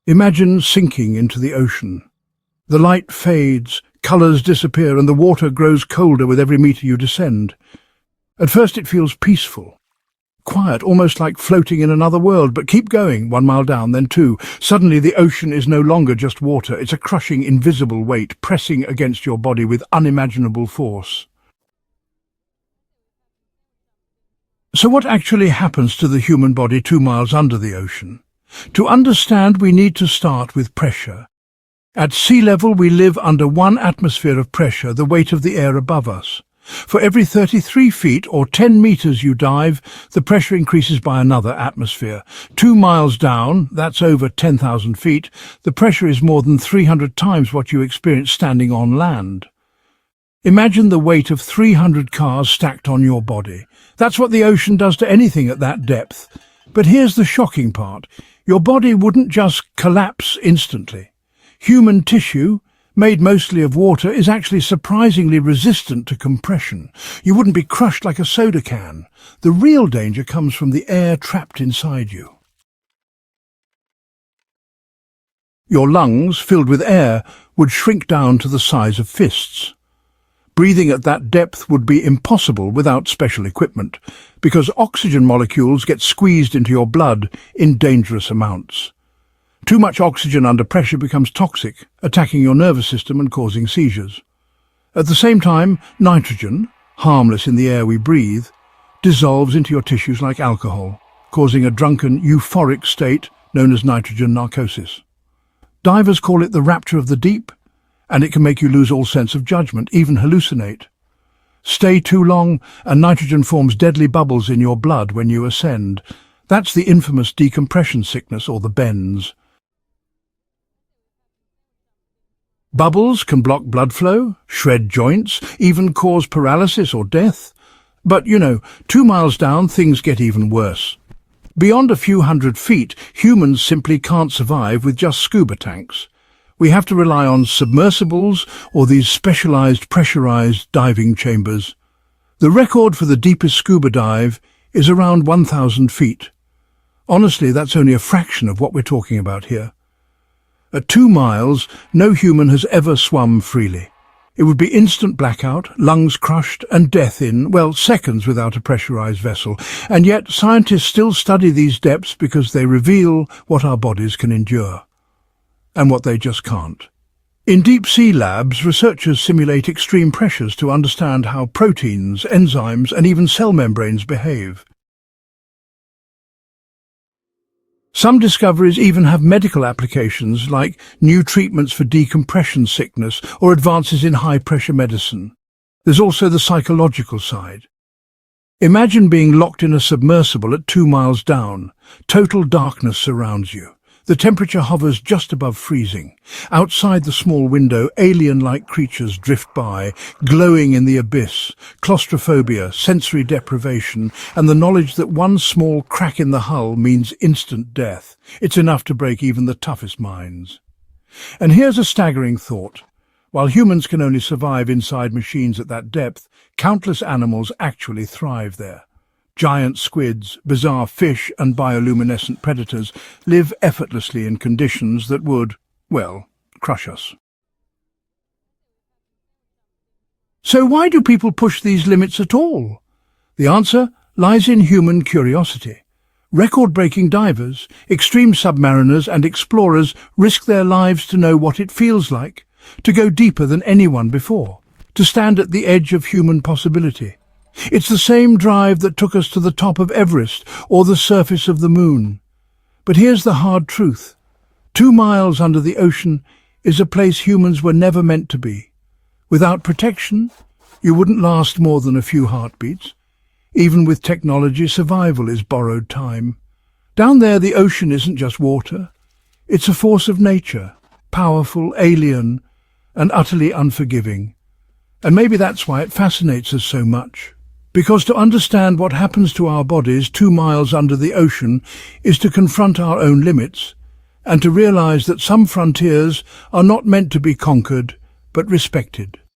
Imagine sinking into the ocean. The light fades, colours disappear, and the water grows colder with every metre you descend. At first it feels peaceful, quiet, almost like floating in another world, but keep going, 1 mile down, then 2. Suddenly the ocean is no longer just water, it's a crushing, invisible weight pressing against your body with unimaginable force. So what actually happens to the human body 2 miles under the ocean? To understand, we need to start with pressure. At sea level, we live under 1 atmosphere of pressure, the weight of the air above us. For every 33 feet or 10 meters you dive, the pressure increases by another atmosphere. 2 miles down, that's over 10,000 feet, the pressure is more than 300 times what you experience standing on land. Imagine the weight of 300 cars stacked on your body. That's what the ocean does to anything at that depth. But here's the shocking part. Your body wouldn't just collapse instantly. Human tissue, made mostly of water, is actually surprisingly resistant to compression. You wouldn't be crushed like a soda can. The real danger comes from the air trapped inside you. Your lungs, filled with air, would shrink down to the size of fists. Breathing at that depth would be impossible without special equipment, because oxygen molecules get squeezed into your blood in dangerous amounts. Too much oxygen under pressure becomes toxic, attacking your nervous system and causing seizures. At the same time, nitrogen, harmless in the air we breathe, dissolves into your tissues like alcohol, causing a drunken, euphoric state known as nitrogen narcosis. Divers call it the rapture of the deep, and it can make you lose all sense of judgment, even hallucinate. Stay too long, and nitrogen forms deadly bubbles in your blood when you ascend. That's the infamous decompression sickness, or the bends. Bubbles can block blood flow, shred joints, even cause paralysis or death. But, 2 miles down, things get even worse. Beyond a few hundred feet, humans simply can't survive with just scuba tanks. We have to rely on submersibles or these specialized pressurized diving chambers. The record for the deepest scuba dive is around 1,000 feet. Honestly, that's only a fraction of what we're talking about here. At 2 miles, no human has ever swum freely. It would be instant blackout, lungs crushed, and death in, seconds without a pressurized vessel. And yet, scientists still study these depths because they reveal what our bodies can endure, and what they just can't. In deep-sea labs, researchers simulate extreme pressures to understand how proteins, enzymes, and even cell membranes behave. Some discoveries even have medical applications, like new treatments for decompression sickness or advances in high-pressure medicine. There's also the psychological side. Imagine being locked in a submersible at 2 miles down. Total darkness surrounds you. The temperature hovers just above freezing. Outside the small window, alien-like creatures drift by, glowing in the abyss. Claustrophobia, sensory deprivation, and the knowledge that one small crack in the hull means instant death. It's enough to break even the toughest minds. And here's a staggering thought. While humans can only survive inside machines at that depth, countless animals actually thrive there. Giant squids, bizarre fish, and bioluminescent predators live effortlessly in conditions that would, crush us. So why do people push these limits at all? The answer lies in human curiosity. Record-breaking divers, extreme submariners, and explorers risk their lives to know what it feels like, to go deeper than anyone before, to stand at the edge of human possibility. It's the same drive that took us to the top of Everest or the surface of the moon. But here's the hard truth. 2 miles under the ocean is a place humans were never meant to be. Without protection, you wouldn't last more than a few heartbeats. Even with technology, survival is borrowed time. Down there, the ocean isn't just water. It's a force of nature, powerful, alien, and utterly unforgiving. And maybe that's why it fascinates us so much. Because to understand what happens to our bodies 2 miles under the ocean is to confront our own limits and to realize that some frontiers are not meant to be conquered but respected.